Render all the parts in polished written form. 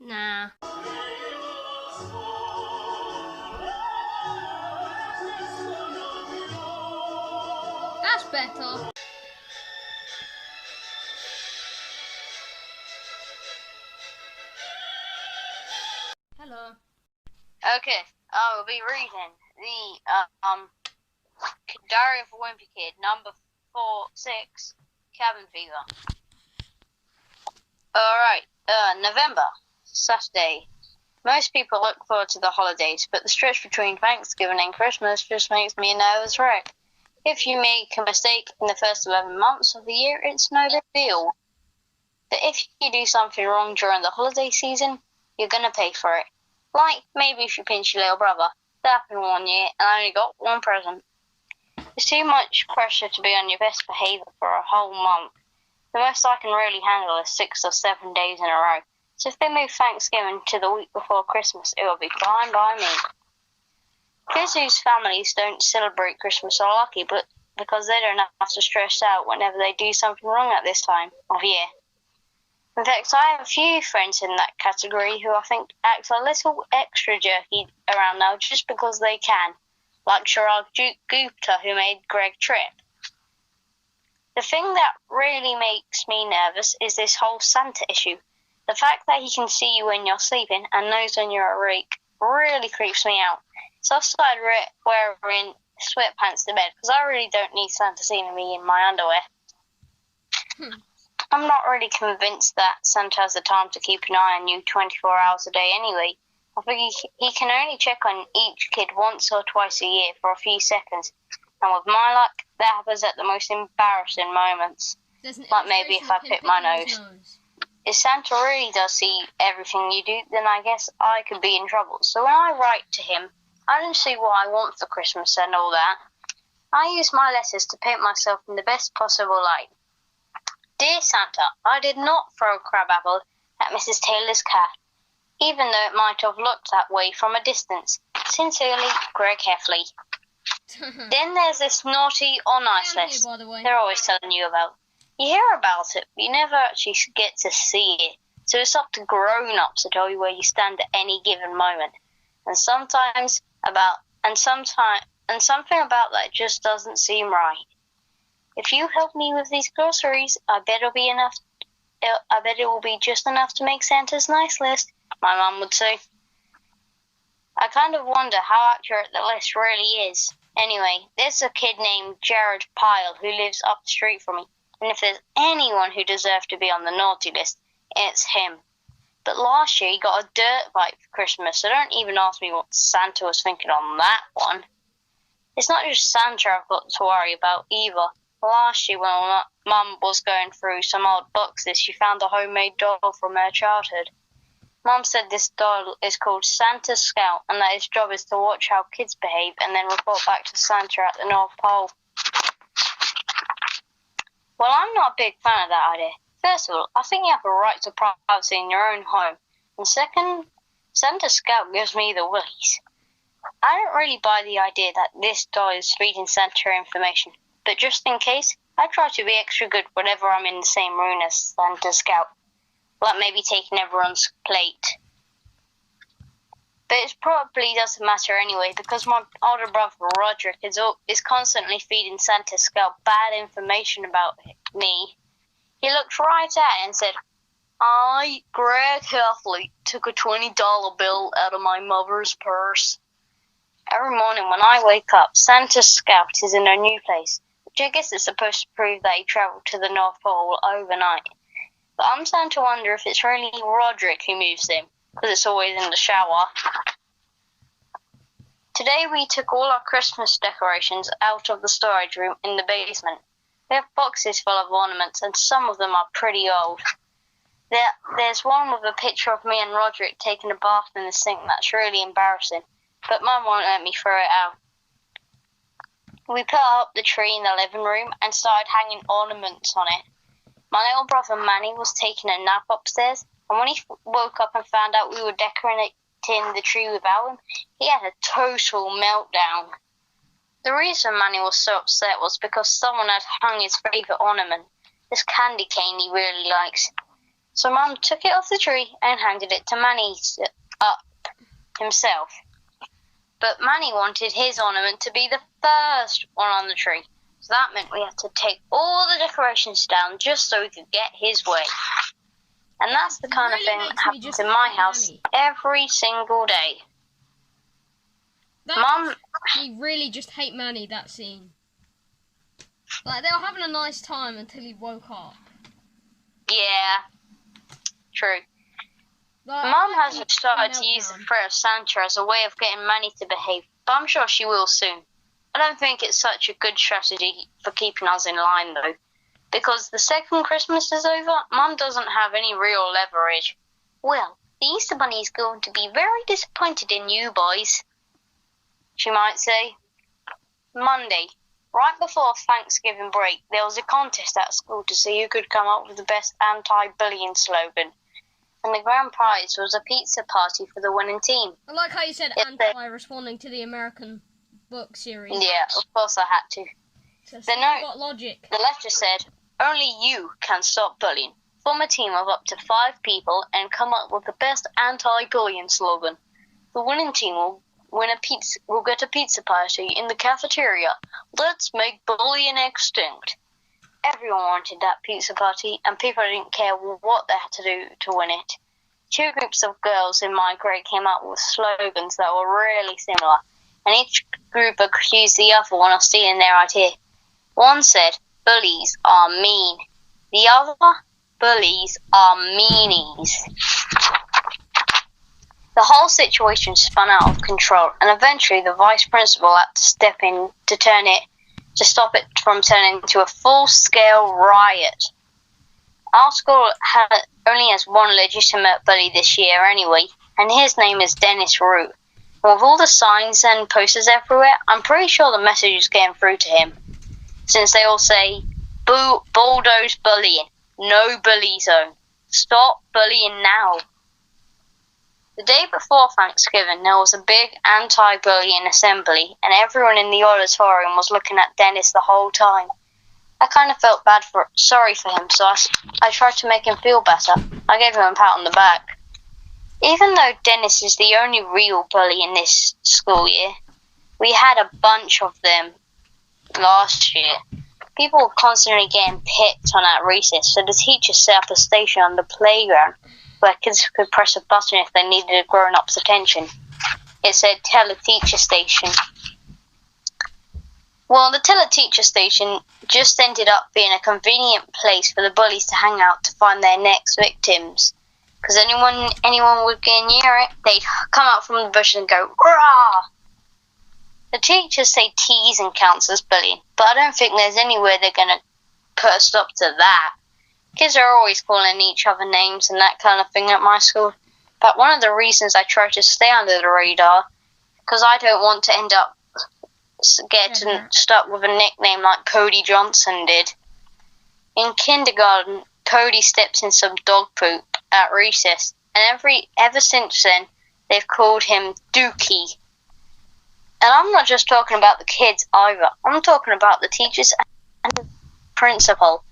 Nah. That's better. Hello. Okay, I will be reading the Diary of a Wimpy Kid, number 6, Cabin Fever. Alright, November, Saturday. Most people look forward to the holidays, but the stretch between Thanksgiving and Christmas just makes me a nervous wreck. If you make a mistake in the first 11 months of the year, it's no big deal. But if you do something wrong during the holiday season, you're gonna pay for it. Like, maybe if you pinch your little brother. That happened one year, and I only got one present. It's too much pressure to be on your best behaviour for a whole month. The most I can really handle is 6 or 7 days in a row. So if they move Thanksgiving to the week before Christmas, it will be fine by me. Kids whose families don't celebrate Christmas are lucky, but because they don't have to stress out whenever they do something wrong at this time of year. In fact, I have a few friends in that category who I think act a little extra jerky around now just because they can, like Chirag Gupta, who made Greg trip. The thing that really makes me nervous is this whole Santa issue. The fact that he can see you when you're sleeping and knows when you're awake really creeps me out. So I've started wearing sweatpants to bed because I really don't need Santa seeing me in my underwear. I'm not really convinced that Santa has the time to keep an eye on you 24 hours a day anyway. I think he can only check on each kid once or twice a year for a few seconds. And with my luck, that happens at the most embarrassing moments. Like maybe if I pick my nose. If Santa really does see everything you do, then I guess I could be in trouble. So when I write to him, I don't see what I want for Christmas and all that. I use my letters to paint myself in the best possible light. Dear Santa, I did not throw a crabapple at Mrs. Taylor's cat, even though it might have looked that way from a distance. Sincerely, Greg Heffley. Then there's this naughty on ice list they're always telling you about. You hear about it, but you never actually get to see it. So it's up to grown-ups to tell you where you stand at any given moment. And something about that just doesn't seem right. If you help me with these groceries, I bet it will be just enough to make Santa's nice list, my mum would say. I kind of wonder how accurate the list really is. Anyway, there's a kid named Jared Pyle who lives up the street from me, and if there's anyone who deserves to be on the naughty list, it's him. But last year he got a dirt bike for Christmas, so don't even ask me what Santa was thinking on that one. It's not just Santa I've got to worry about either. Last year when Mum was going through some old boxes, she found a homemade doll from her childhood. Mum said this doll is called Santa Scout and that its job is to watch how kids behave and then report back to Santa at the North Pole. Well, I'm not a big fan of that idea. First of all, I think you have a right to privacy in your own home. And second, Santa Scout gives me the willies. I don't really buy the idea that this doll is feeding Santa information. But just in case, I try to be extra good whenever I'm in the same room as Santa Scout. Like maybe taking everyone's plate. But it probably doesn't matter anyway, because my older brother Roderick is constantly feeding Santa Scout bad information about me. He looked right at it and said, I, Greg Heffley, took a $20 bill out of my mother's purse. Every morning when I wake up, Santa Scout is in a new place, which I guess is supposed to prove that he travelled to the North Pole overnight. But I'm starting to wonder if it's really Roderick who moves him, because it's always in the shower. Today we took all our Christmas decorations out of the storage room in the basement. We have boxes full of ornaments, and some of them are pretty old. There's one with a picture of me and Roderick taking a bath in the sink that's really embarrassing, but Mum won't let me throw it out. We put up the tree in the living room and started hanging ornaments on it. My little brother Manny was taking a nap upstairs, and when he woke up and found out we were decorating the tree without him, he had a total meltdown. The reason Manny was so upset was because someone had hung his favourite ornament, this candy cane he really likes. So Mum took it off the tree and handed it to Manny up himself. But Manny wanted his ornament to be the first one on the tree. So that meant we had to take all the decorations down just so we could get his way. And that's the kind of thing that happens in my house every single day. Mum... He really just hate Manny, that scene. Like, they were having a nice time until he woke up. Yeah, true. Like, Mum hasn't started to use the prayer of Santa as a way of getting Manny to behave, but I'm sure she will soon. I don't think it's such a good strategy for keeping us in line, though. Because the second Christmas is over, Mum doesn't have any real leverage. Well, the Easter Bunny is going to be very disappointed in you boys, she might say. Monday, right before Thanksgiving break, there was a contest at school to see who could come up with the best anti-bullying slogan. And the grand prize was a pizza party for the winning team. I like how you said responding to the American book series. Yeah, of course I had to. So The note, got logic. the letter said, only you can stop bullying. Form a team of up to 5 people and come up with the best anti-bullying slogan. The winning team will get a pizza party in the cafeteria. Let's make bullying extinct. Everyone wanted that pizza party, and people didn't care what they had to do to win it. 2 groups of girls in my grade came up with slogans that were really similar, and each group accused the other one of stealing their idea. One said, bullies are mean. The other, bullies are meanies. The whole situation spun out of control, and eventually the vice principal had to step in to stop it from turning into a full-scale riot. Our school only has one legitimate bully this year anyway, and his name is Dennis Root. And with all the signs and posters everywhere, I'm pretty sure the message is getting through to him, since they all say, bulldoze bullying, no bully zone, stop bullying now. The day before Thanksgiving, there was a big anti-bullying assembly, and everyone in the auditorium was looking at Dennis the whole time. I kind of felt sorry for him, so I tried to make him feel better. I gave him a pat on the back. Even though Dennis is the only real bully in this school year, we had a bunch of them last year. People were constantly getting picked on at recess, so the teacher set up a station on the playground where kids could press a button if they needed a grown-up's attention. It said, tell a teacher station. Well, the tell a teacher station just ended up being a convenient place for the bullies to hang out to find their next victims. Because anyone would get near it, they'd come out from the bushes and go, rah! The teachers say teasing counts as bullying, but I don't think there's anywhere they're going to put a stop to that. Kids are always calling each other names and that kind of thing at my school. But one of the reasons I try to stay under the radar, because I don't want to end up getting stuck with a nickname like Cody Johnson did. In kindergarten, Cody steps in some dog poop at recess, and ever since then, they've called him Dookie. And I'm not just talking about the kids either. I'm talking about the teachers and the principal.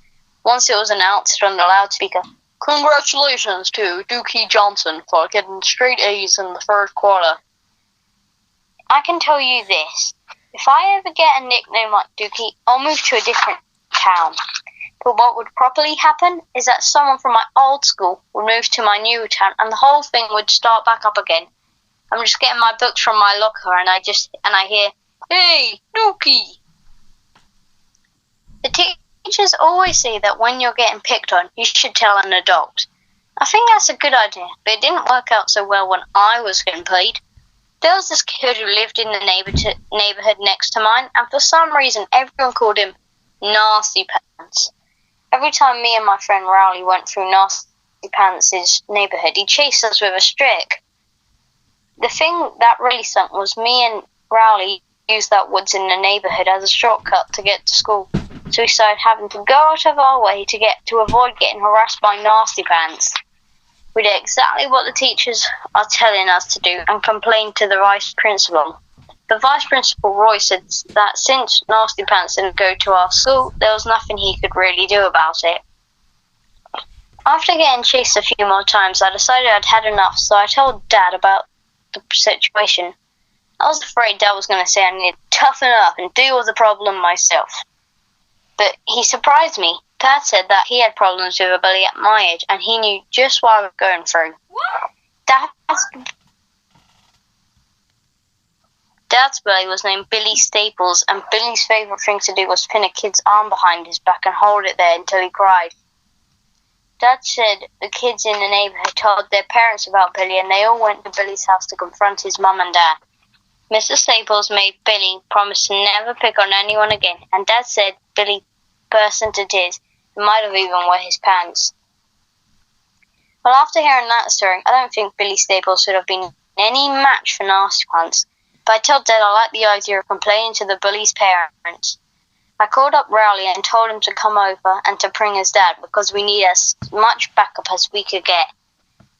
Once it was announced on the loudspeaker, congratulations to Dookie Johnson for getting straight A's in the third quarter. I can tell you this. If I ever get a nickname like Dookie, I'll move to a different town. But what would probably happen is that someone from my old school would move to my new town and the whole thing would start back up again. I'm just getting my books from my locker and I hear, hey, Dookie! The teachers always say that when you're getting picked on, you should tell an adult. I think that's a good idea, but it didn't work out so well when I was getting played. There was this kid who lived in the neighbourhood next to mine, and for some reason everyone called him Nasty Pants. Every time me and my friend Rowley went through Nasty Pants' neighbourhood, he chased us with a stick. The thing that really stunk was me and Rowley used that woods in the neighbourhood as a shortcut to get to school, so we started having to go out of our way to avoid getting harassed by Nasty Pants. We did exactly what the teachers are telling us to do and complained to the vice principal. The vice principal, Roy, said that since Nasty Pants didn't go to our school, there was nothing he could really do about it. After getting chased a few more times, I decided I'd had enough, so I told Dad about the situation. I was afraid Dad was going to say I needed to toughen up and deal with the problem myself. But he surprised me. Dad said that he had problems with a bully at my age, and he knew just what I was going through. What? Dad's bully was named Billy Staples, and Billy's favourite thing to do was pin a kid's arm behind his back and hold it there until he cried. Dad said the kids in the neighbourhood told their parents about Billy, and they all went to Billy's house to confront his mum and Dad. Mr. Staples made Billy promise to never pick on anyone again, and Dad said Billy burst into tears and might have even wet his pants. Well, after hearing that story, I don't think Billy Staples should have been any match for Nasty Pants, but I told Dad I liked the idea of complaining to the bully's parents. I called up Rowley and told him to come over and to bring his dad because we need as much backup as we could get.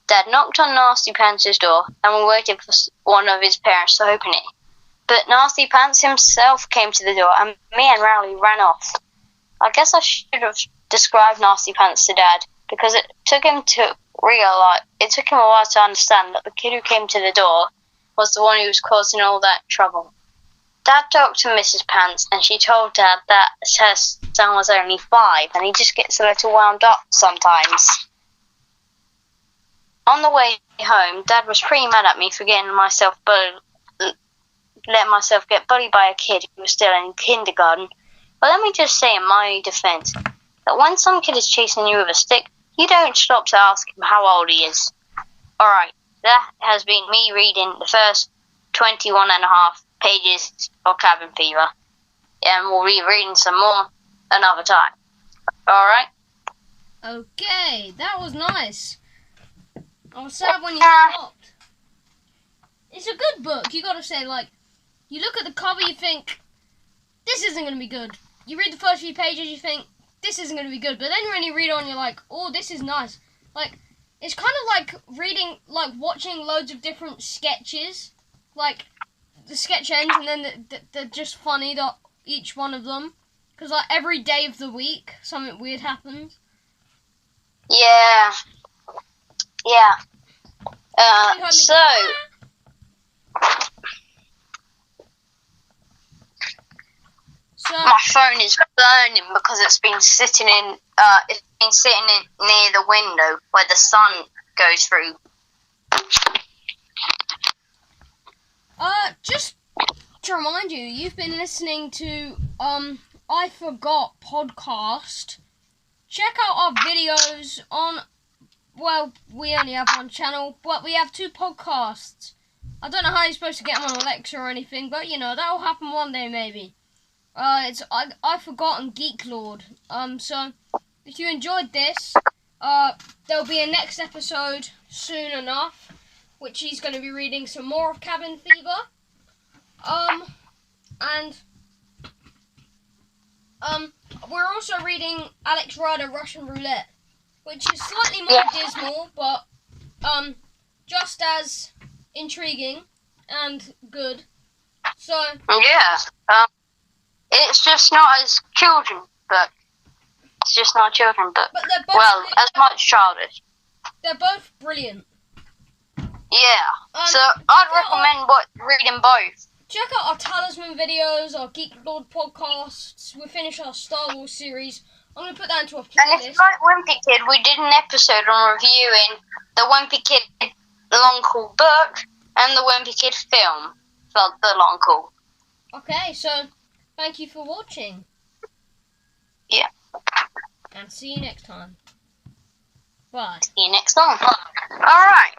Dad knocked on Nasty Pants' door and we waited for one of his parents to open it. But Nasty Pants himself came to the door and me and Rowley ran off. I guess I should have described Nasty Pants to Dad because it took him a while to understand that the kid who came to the door was the one who was causing all that trouble. Dad talked to Mrs. Pants and she told Dad that her son was only 5 and he just gets a little wound up sometimes. On the way home, Dad was pretty mad at me for letting myself get bullied by a kid who was still in kindergarten. But let me just say in my defence that when some kid is chasing you with a stick, you don't stop to ask him how old he is. Alright, that has been me reading the first 21.5 pages of Cabin Fever. And we'll be reading some more another time. Alright? Okay, that was nice. I was sad when you stopped. It's a good book, you gotta say, like, you look at the cover, you think, this isn't gonna be good. You read the first few pages, you think, this isn't gonna be good. But then when you read on, you're like, oh, this is nice. Like, it's kind of like reading, like, watching loads of different sketches. Like, the sketch ends and then they're just funny, each one of them. Because, like, every day of the week, something weird happens. Yeah. So... my phone is burning because it's been sitting in near the window where the sun goes through. Just to remind you, you've been listening to I Forgot podcast. Check out our videos on, well, we only have one channel, but we have 2 podcasts. I don't know how you're supposed to get them on Alexa or anything, but you know, that'll happen one day maybe. It's I Forgot and Geek Lord. So if you enjoyed this, there'll be a next episode soon enough, which he's going to be reading some more of Cabin Fever. We're also reading Alex Rider Russian Roulette, which is slightly more dismal, but just as intriguing and good. So it's just not as children book. It's just not a children book. But they're both as much childish. They're both brilliant. Yeah. So I'd recommend reading both. Check out our Talisman videos, our Geek Lord podcasts. We finished our Star Wars series. I'm going to put that into a playlist. And if you like Wimpy Kid, we did an episode on reviewing the Wimpy Kid Long Cool book and the Wimpy Kid film for the Long Cool. Okay, so thank you for watching. Yeah. And see you next time. Bye. See you next time. Alright.